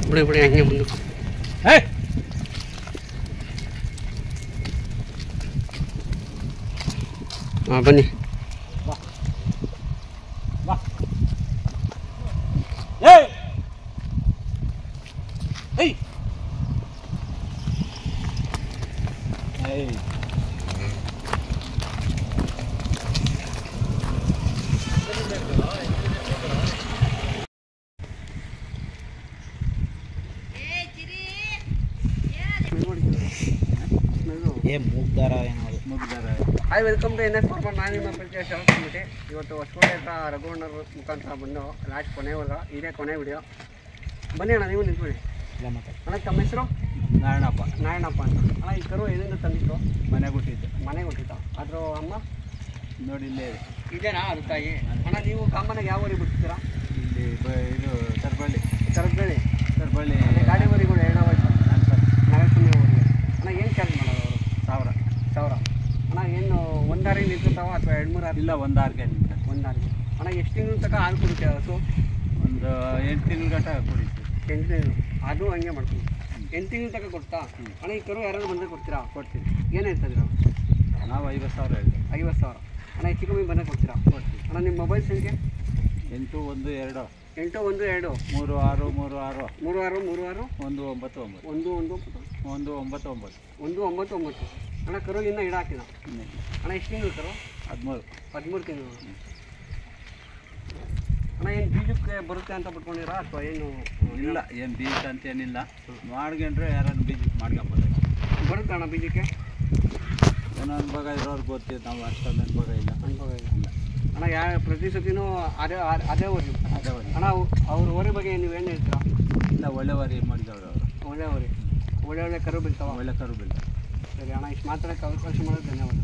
ಬಿಡಿ ಬಿಡಿ ಹಂಗೆ ಬಂದು ಹಾಂ ಬನ್ನಿ hi welcome to N S farmer. ನಾನು ನಿಮ್ಮ ಪರಿಚಯ ಶರತ್ಬಿಟ್ಟು ಇವತ್ತು ಹೊಸಕೋಟೆ ಹತ್ರ ರಘುವಣ್ಣರ ಮುಖಾಂತರ ಬಂದು ಲಾಸ್ಟ್ ಕೊನೆವಲ್ಲ ಇದೇ ಕೊನೆ ವಿಡಿಯೋ. ಬನ್ನಿ ಅಣ್ಣ, ನೀವು ನಿಂತ್ಕೊಳ್ಳಿ. ಅಣ್ಣ ತಮ್ಮ ಹೆಸರು? ನಾರಾಯಣಪ್ಪ ಅಂತ. ಅಣ್ಣ ಈ ಕರು ಎಲ್ಲಿಂದ ತಂದಿತ್ತು? ಮನೆಗೆ ಹುಟ್ಟಿತ್ತು. ಅದ್ರ ಅಮ್ಮ ನೋಡಿ ಇಲ್ಲೇ ಇದೇನಾ ಅದು ತಾಯಿ? ಅಣ್ಣ ನೀವು ಕಾಮನಾಗಿ ಯಾವ ಊರಿಗೆ ಬಿಡ್ತೀರಾ? ಇಲ್ಲಿ ಇದು ತರಬಳ್ಳಿ ಗಾಡಿ ಮರಿಗಳು ಎರಡೋ ವಯಸ್ಸು ನಾಗಸ್ವಾಮಿ ಊರಿಗೆ. ಅಣ್ಣ ಏನು ಚಾರ್ಜ್ ಮಾಡೋದು ಅವರು? 1000. ಅಣ್ಣ ಏನು ಒಂದಾರಿ ನಿಂತಿರ್ತಾವ ಅಥವಾ 2-3 ಇಲ್ಲ ಒಂದಾರಿಗೆ ಅಣ್ಣ ಎಷ್ಟು ತಿಂಗಳು ತನಕ ಹಾಲು ಕುಡಿತೀರ ಹಸು? ಒಂದು 8 ತಿಂಗಳು ಗಂಟ ಕುಡಿತೀವಿ. 8 ತಿಂಗಳು ಅದು ಹಂಗೆ ಮಾಡ್ತೀವಿ. 8 ತಿಂಗಳು ತನಕ ಕೊಡ್ತಾ? ಅಣ್ಣ ಈ ಕರು ಯಾರಾದ್ರು ಬಂದರೆ ಕೊಡ್ತೀರಾ? ಕೊಡ್ತೀವಿ. ಏನು ಹೇಳ್ತಿದ್ದೀರಾ? ನಾವು 50,000 ಹೇಳ್ತೀವಿ. 50,000. ಅಣ್ಣ ಹೆಚ್ಚು ಕಮ್ಮಿ ಬಂದರೆ ಕೊಡ್ತೀರಾ? ಕೊಡ್ತೀವಿ. ಅಣ್ಣ ನಿಮ್ಮ ಮೊಬೈಲ್ ಸಂಖ್ಯೆ? 812 812 3636 199. ಅಣ್ಣ ಕರು ಇನ್ನೂ ಇಡ ಹಾಕಿದ? ಅಣ್ಣ ಎಷ್ಟು ತಿಂಗಳು ಕರು? 13 ತಿಂಗಳು. ಅಣ್ಣ ಏನು ಬೀಜಕ್ಕೆ ಬರುತ್ತೆ ಅಂತ ಬಿಟ್ಕೊಂಡಿರಾ ಅಥವಾ ಏನು? ಇಲ್ಲ, ಏನು ಬೀಜ ಅಂತೇನಿಲ್ಲ. ಮಾಡ್ಕೊಂಡ್ರೆ ಯಾರನ್ನು ಬೀಜಕ್ಕೆ ಮಾಡ್ಕೊಂಬೋದು. ಬರುತ್ತೆ ಅಣ್ಣ ಬೀಜಕ್ಕೆ? ಏನೋ ಅನುಭವ ಇರೋರು ಗೊತ್ತಿತ್ತು, ನಾವು ಅಷ್ಟೊಂದು ಅನುಭವ ಇಲ್ಲ. ಅಣ್ಣ ಪ್ರತಿ ಸತಿನೂ ಅದೇ ಊರಿ? ಅಣ್ಣ ಅವ್ರ ಊರಿ ಬಗ್ಗೆ ನೀವೇನು ಹೇಳ್ತೀರಾ? ಇಲ್ಲ, ಒಳ್ಳೆ ವಾರಿ ಮಾಡಿದವರು ಅವರು. ಒಳ್ಳೆ ಕರು ಬೀಳ್ತಾವ? ಒಳ್ಳೆ ಕರು ಬೀಳ್ತಾವೆ. ಸರಿ ಅಣ್ಣ, ಇಷ್ಟು ಮಾತಾಡೋಕ್ಕೆ ಅವಕಾಶ ಮಾಡೋದು ಧನ್ಯವಾದ.